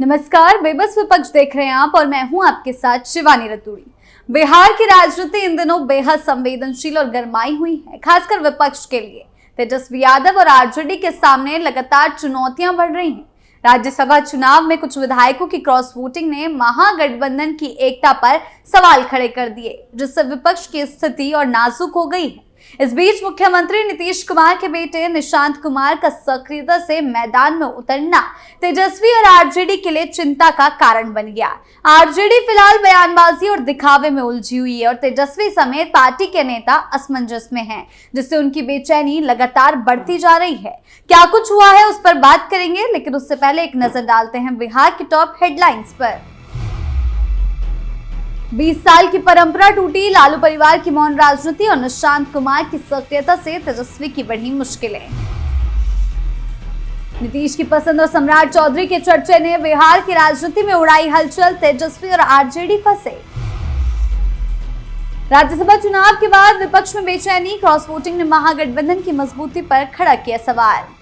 नमस्कार, बेबस विपक्ष देख रहे हैं आप और मैं हूं आपके साथ शिवानी रतूड़ी। बिहार की राजनीति इन दिनों बेहद संवेदनशील और गरमाई हुई है, खासकर विपक्ष के लिए। तेजस्वी यादव और आरजेडी के सामने लगातार चुनौतियां बढ़ रही हैं। राज्यसभा चुनाव में कुछ विधायकों की क्रॉस वोटिंग ने महागठबंधन की एकता पर सवाल खड़े कर दिए, जिससे विपक्ष की स्थिति और नाजुक हो गई है। इस बीच मुख्यमंत्री नीतीश कुमार के बेटे निशांत कुमार का सक्रियता से मैदान में उतरना तेजस्वी और आरजेडी के लिए चिंता का कारण बन गया। आरजेडी फिलहाल बयानबाजी और दिखावे में उलझी हुई है और तेजस्वी समेत पार्टी के नेता असमंजस में हैं, जिससे उनकी बेचैनी लगातार बढ़ती जा रही है। क्या कुछ हुआ है उस पर बात करेंगे, लेकिन उससे पहले एक नजर डालते हैं बिहार की टॉप हेडलाइंस पर। 20 साल की परंपरा टूटी, लालू परिवार की मौन राजनीति और निशांत कुमार की सक्रियता से तेजस्वी की बढ़ी मुश्किलें। नीतीश की पसंद और सम्राट चौधरी के चर्चे ने बिहार की राजनीति में उड़ाई हलचल, तेजस्वी और आरजेडी फंसे। राज्यसभा चुनाव के बाद विपक्ष में बेचैनी, क्रॉस वोटिंग ने महागठबंधन की मजबूती पर खड़ा किया सवाल।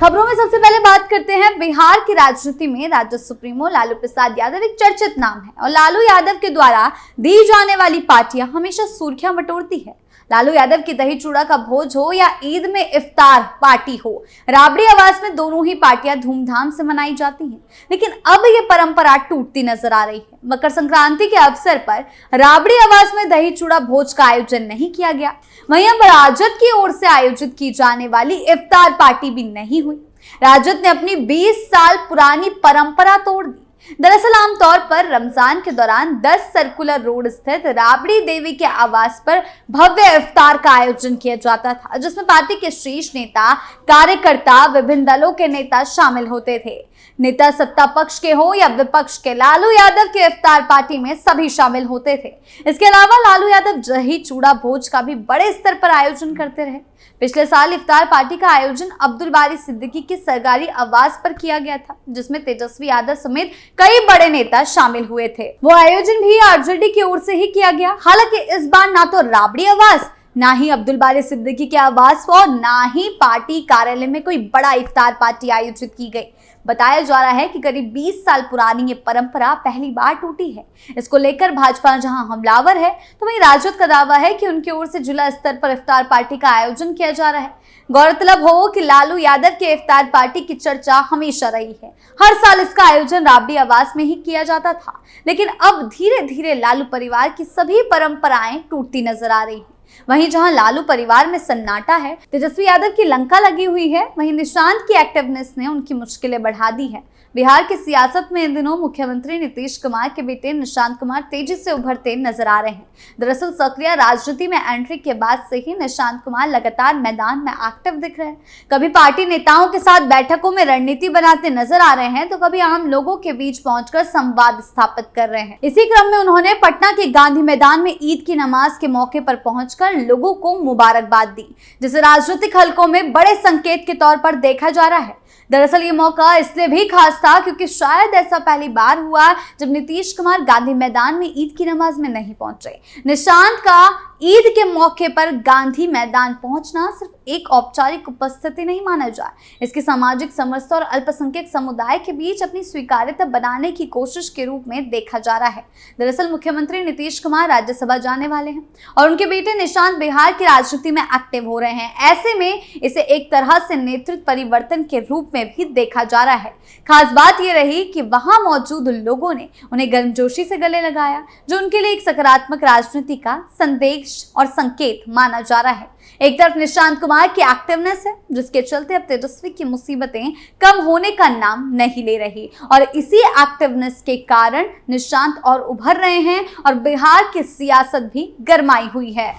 खबरों में सबसे पहले बात करते हैं बिहार की राजनीति में राजद सुप्रीमो लालू प्रसाद यादव एक चर्चित नाम है और लालू यादव के द्वारा दी जाने वाली पार्टियां हमेशा सुर्खियां बटोरती है। लालू यादव की दही चूड़ा का भोज हो या ईद में इफ्तार पार्टी हो, राबड़ी आवास में दोनों ही पार्टियां धूमधाम से मनाई जाती हैं। लेकिन अब ये परंपरा टूटती नजर आ रही है। मकर संक्रांति के अवसर पर राबड़ी आवास में दही चूड़ा भोज का आयोजन नहीं किया गया। वहीं अब राजद की ओर से आयोजित की जाने वाली इफ्तार पार्टी भी नहीं हुई। राजद ने अपनी 20 साल पुरानी परंपरा तोड़ दी। दरअसल आमतौर पर रमजान के दौरान 10 सर्कुलर रोड स्थित राबड़ी देवी के आवास पर भव्य इफ्तार का आयोजन किया जाता था, जिसमें पार्टी के शीर्ष नेता, कार्यकर्ता, विभिन्न दलों के नेता शामिल होते थे। नेता सत्ता पक्ष के हो या विपक्ष के, लालू यादव के इफ्तार पार्टी में सभी शामिल होते थे। इसके अलावा लालू यादव दही चूड़ा भोज का भी बड़े स्तर पर आयोजन करते रहे। पिछले साल इफ्तार पार्टी का आयोजन अब्दुल बारी सिद्दीकी की सरकारी आवास पर किया गया था, जिसमें तेजस्वी यादव समेत कई बड़े नेता शामिल हुए थे। वो आयोजन भी आरजेडी की ओर से ही किया गया। हालांकि इस बार ना तो राबड़ी आवास, ना ही अब्दुल बारी सिद्दीकी के आवास और ना ही पार्टी कार्यालय में कोई बड़ा इफ्तार पार्टी आयोजित की गई। बताया जा रहा है कि करीब 20 साल पुरानी ये परंपरा पहली बार टूटी है। इसको लेकर भाजपा जहां हमलावर है, तो वहीं राजद का दावा है कि उनकी ओर से जिला स्तर पर इफ्तार पार्टी का आयोजन किया जा रहा है। गौरतलब हो कि लालू यादव के इफ्तार पार्टी की चर्चा हमेशा रही है। हर साल इसका आयोजन राबड़ी आवास में ही किया जाता था, लेकिन अब धीरे धीरे लालू परिवार की सभी परंपराएं टूटती नजर आ रही है। वहीं जहां लालू परिवार में सन्नाटा है, तेजस्वी यादव की लंका लगी हुई है, वहीं निशांत की एक्टिवनेस ने उनकी मुश्किलें बढ़ा दी है। बिहार की सियासत में इन दिनों मुख्यमंत्री नीतीश कुमार के बेटे निशांत कुमार तेजी से उभरते नजर आ रहे हैं। दरअसल सक्रिय राजनीति में एंट्री के बाद से ही निशांत कुमार लगातार मैदान में एक्टिव दिख रहे हैं। कभी पार्टी नेताओं के साथ बैठकों में रणनीति बनाते नजर आ रहे हैं, तो कभी आम लोगों के बीच पहुंचकर संवाद स्थापित कर रहे हैं। इसी क्रम में उन्होंने पटना के गांधी मैदान में ईद की नमाज के मौके पर पहुंचकर लोगों को मुबारकबाद दी, जिसे राजनीतिक हलकों में बड़े संकेत के तौर पर देखा जा रहा है। दरअसल ये मौका इसलिए भी खास था क्योंकि शायद ऐसा पहली बार हुआ जब नीतीश कुमार गांधी मैदान में ईद की नमाज में नहीं पहुंचे। निशांत का ईद के मौके पर गांधी मैदान पहुंचना सिर्फ एक औपचारिक उपस्थिति नहीं माना जाए, इसकी सामाजिक समरसता और अल्पसंख्यक समुदाय के बीच अपनी स्वीकार्यता बनाने की कोशिश के रूप में देखा जा रहा है। दरअसल मुख्यमंत्री नीतीश कुमार राज्यसभा जाने वाले हैं और उनके बेटे निशांत बिहार की राजनीति में एक्टिव हो रहे हैं। ऐसे में इसे एक तरह से नेतृत्व परिवर्तन के रूप में भी देखा जा रहा है। खास बात यह रही कि वहां मौजूद लोगों ने उन्हें गर्मजोशी से गले लगाया, जो उनके लिए एक सकारात्मक राजनीति का संदेश और संकेत माना जा रहा है। एक तरफ निशांत कुमार की एक्टिवनेस है, जिसके चलते अब तेजस्वी की मुसीबतें कम होने का नाम नहीं ले रही और इसी एक्टिवनेस के कारण निशांत और उभर रहे हैं और बिहार की सियासत भी गरमाई हुई है।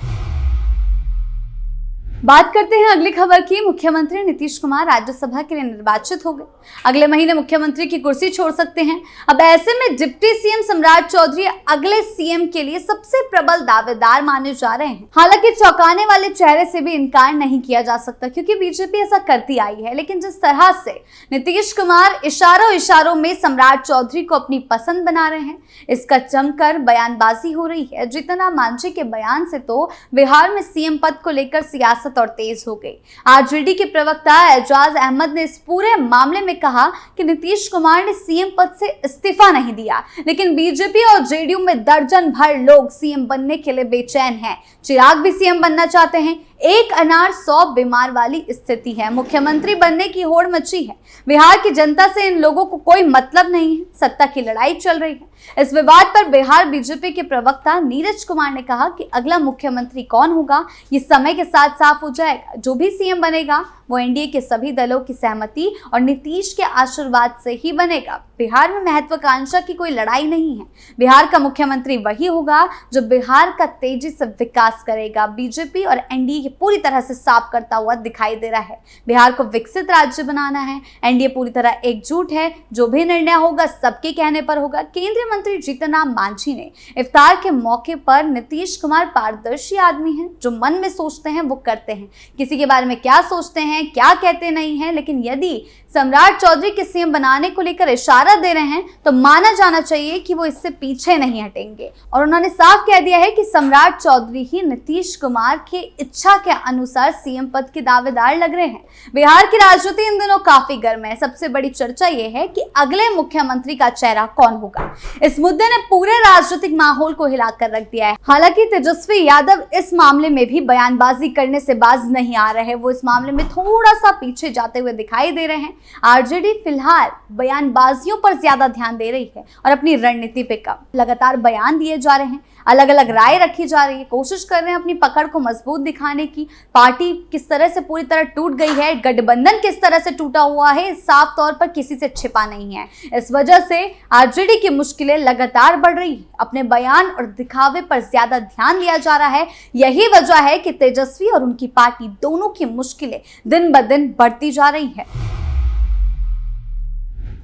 बात करते हैं अगली खबर की। मुख्यमंत्री नीतीश कुमार राज्यसभा के लिए निर्वाचित हो गए। अगले महीने मुख्यमंत्री की कुर्सी छोड़ सकते हैं। अब ऐसे में डिप्टी सीएम सम्राट चौधरी अगले सीएम के लिए सबसे प्रबल दावेदार माने जा रहे हैं। हालांकि चौंकाने वाले चेहरे से भी इनकार नहीं किया जा सकता, क्योंकि बीजेपी ऐसा करती आई है। लेकिन जिस तरह से नीतीश कुमार इशारों में सम्राट चौधरी को अपनी पसंद बना रहे हैं, इसका जमकर बयानबाजी हो रही है। जीतन राम मांझी के बयान से तो बिहार में सीएम पद को लेकर सियासत सख्त और तेज हो गई। आरजेडी के प्रवक्ता एजाज अहमद ने इस पूरे मामले में कहा कि नीतीश कुमार ने सीएम पद से इस्तीफा नहीं दिया, लेकिन बीजेपी और जेडीयू में दर्जन भर लोग सीएम बनने के लिए बेचैन हैं। चिराग भी सीएम बनना चाहते हैं। एक अनार 100 बीमार वाली स्थिति है। मुख्यमंत्री बनने की होड़ मची है। बिहार की जनता से इन लोगों को कोई मतलब नहीं है। सत्ता की लड़ाई चल रही है। इस विवाद पर बिहार बीजेपी के प्रवक्ता नीरज कुमार ने कहा कि अगला मुख्यमंत्री कौन होगा ये समय के साथ साफ हो जाएगा। जो भी सीएम बनेगा वो एनडीए के सभी दलों की सहमति और नीतीश के आशीर्वाद से ही बनेगा। बिहार में महत्वाकांक्षा की कोई लड़ाई नहीं है। बिहार का मुख्यमंत्री वही होगा जो बिहार का तेजी से विकास करेगा। बीजेपी और एनडीए पूरी तरह से साफ करता हुआ दिखाई दे रहा है। बिहार को विकसित राज्य बनाना है। एनडीए पूरी तरह एकजुट है। जो भी निर्णय होगा सबके कहने पर होगा। केंद्रीय मंत्री जीतन राम मांझी ने इफ्तार के मौके पर नीतीश कुमार पारदर्शी आदमी हैं, जो मन में सोचते हैं वो करते हैं। किसी के बारे में क्या सोचते हैं क्या कहते नहीं हैं, लेकिन यदि सम्राट चौधरी के सीएम बनाने को लेकर इशारा दे रहे हैं तो माना जाना चाहिए कि वो इससे पीछे नहीं हटेंगे। और उन्होंने साफ कह दिया है कि सम्राट चौधरी ही नीतीश कुमार की इच्छा के अनुसार सीएम पद के दावेदार लग रहे हैं। बिहार की राजनीति इन दिनों काफी गर्म है। सबसे बड़ी चर्चा ये है कि अगले मुख्यमंत्री का चेहरा कौन होगा। इस मुद्दे ने पूरे राजनीतिक माहौल को हिलाकर रख दिया है। हालांकि तेजस्वी यादव इस मामले में भी बयानबाजी करने से बाज नहीं आ रहे। वो इस मामले में थोड़ा सा पीछे जाते हुए दिखाई दे रहे हैं। आरजेडी फिलहाल बयानबाजियों पर ज्यादा ध्यान दे रही है और अपनी रणनीति पे कम। लगातार बयान दिए जा रहे हैं, अलग अलग राय रखी जा रही है, कोशिश कर रहे हैं अपनी पकड़ को मजबूत दिखाने की। पार्टी किस तरह से पूरी तरह टूट गई है, गठबंधन किस तरह से टूटा हुआ है, साफ तौर पर किसी से छिपा नहीं है। इस वजह से आरजेडी की मुश्किलें लगातार बढ़ रही है। अपने बयान और दिखावे पर ज्यादा ध्यान दिया जा रहा है। यही वजह है कि तेजस्वी और उनकी पार्टी दोनों की मुश्किलें दिन ब दिन बढ़ती जा रही है।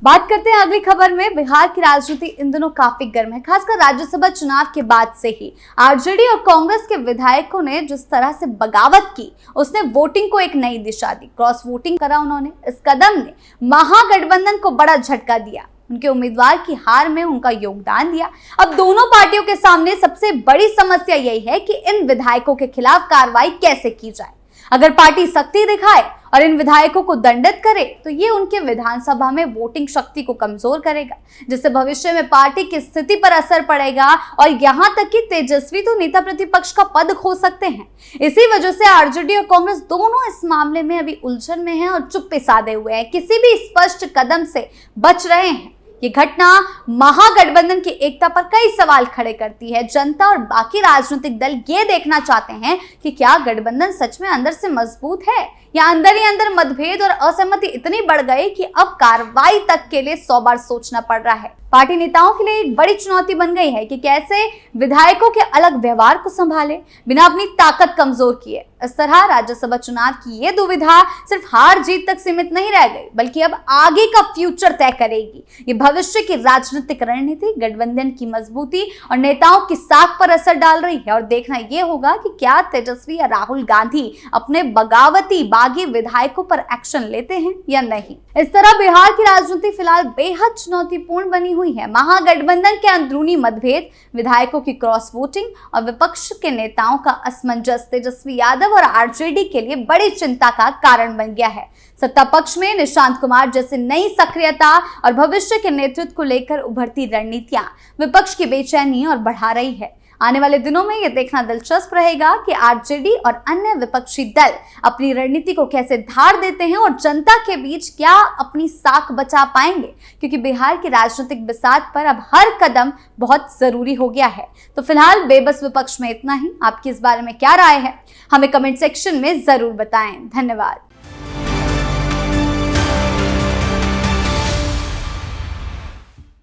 बात करते हैं अगली खबर में। बिहार की राजनीति इन दिनों काफी गर्म है, खासकर राज्यसभा चुनाव के बाद से ही। आरजेडी और कांग्रेस के विधायकों ने जिस तरह से बगावत की, उसने वोटिंग को एक नई दिशा दी। क्रॉस वोटिंग करा उन्होंने। इस कदम ने महागठबंधन को बड़ा झटका दिया। उनके उम्मीदवार की हार में उनका योगदान दिया। अब दोनों पार्टियों के सामने सबसे बड़ी समस्या यही है कि इन विधायकों के खिलाफ कार्रवाई कैसे की जाए। अगर पार्टी सख्ती दिखाए और इन विधायकों को दंडित करे तो ये उनके विधानसभा में वोटिंग शक्ति को कमजोर करेगा, जिससे भविष्य में पार्टी की स्थिति पर असर पड़ेगा और यहां तक कि तेजस्वी तो नेता प्रतिपक्ष का पद खो सकते हैं। इसी वजह से आरजेडी और कांग्रेस दोनों इस मामले में अभी उलझन में हैं और चुप्पी साधे हुए हैं, किसी भी स्पष्ट कदम से बच रहे हैं। ये घटना महागठबंधन की एकता पर कई सवाल खड़े करती है। जनता और बाकी राजनीतिक दल ये देखना चाहते हैं कि क्या गठबंधन सच में अंदर से मजबूत है या अंदर ही अंदर मतभेद और असहमति इतनी बढ़ गई कि अब कार्रवाई तक के लिए 100 बार सोचना पड़ रहा है। पार्टी नेताओं के लिए एक बड़ी चुनौती बन गई है कि कैसे विधायकों के अलग व्यवहार को संभाले बिना अपनी ताकत कमजोर किए। इस तरह राज्यसभा चुनाव की ये दुविधा सिर्फ हार जीत तक सीमित नहीं रह गई, बल्कि अब आगे का फ्यूचर तय करेगी। ये भविष्य की राजनीतिक रणनीति, गठबंधन की मजबूती और नेताओं की साख पर असर डाल रही है। और देखना यह होगा कि क्या तेजस्वी या राहुल गांधी अपने बगावती बागी विधायकों पर एक्शन लेते हैं या नहीं। इस तरह बिहार की राजनीति फिलहाल बेहद चुनौतीपूर्ण बनी हुई है। महागठबंधन के अंदरूनी मतभेद, विधायकों की क्रॉस वोटिंग और विपक्ष के नेताओं का असमंजस तेजस्वी यादव और आरजेडी के लिए बड़ी चिंता का कारण बन गया है। सत्ता पक्ष में निशांत कुमार जैसे नई सक्रियता और भविष्य के नेतृत्व को लेकर उभरती रणनीतियां विपक्ष की बेचैनी और बढ़ा रही है। आने वाले दिनों में यह देखना दिलचस्प रहेगा कि आरजेडी और अन्य विपक्षी दल अपनी रणनीति को कैसे धार देते हैं और जनता के बीच क्या अपनी साख बचा पाएंगे, क्योंकि बिहार की राजनीतिक बिसात पर अब हर कदम बहुत जरूरी हो गया है। तो फिलहाल बेबस विपक्ष में इतना ही। आपकी इस बारे में क्या राय है, हमें कमेंट सेक्शन में जरूर बताएं। धन्यवाद।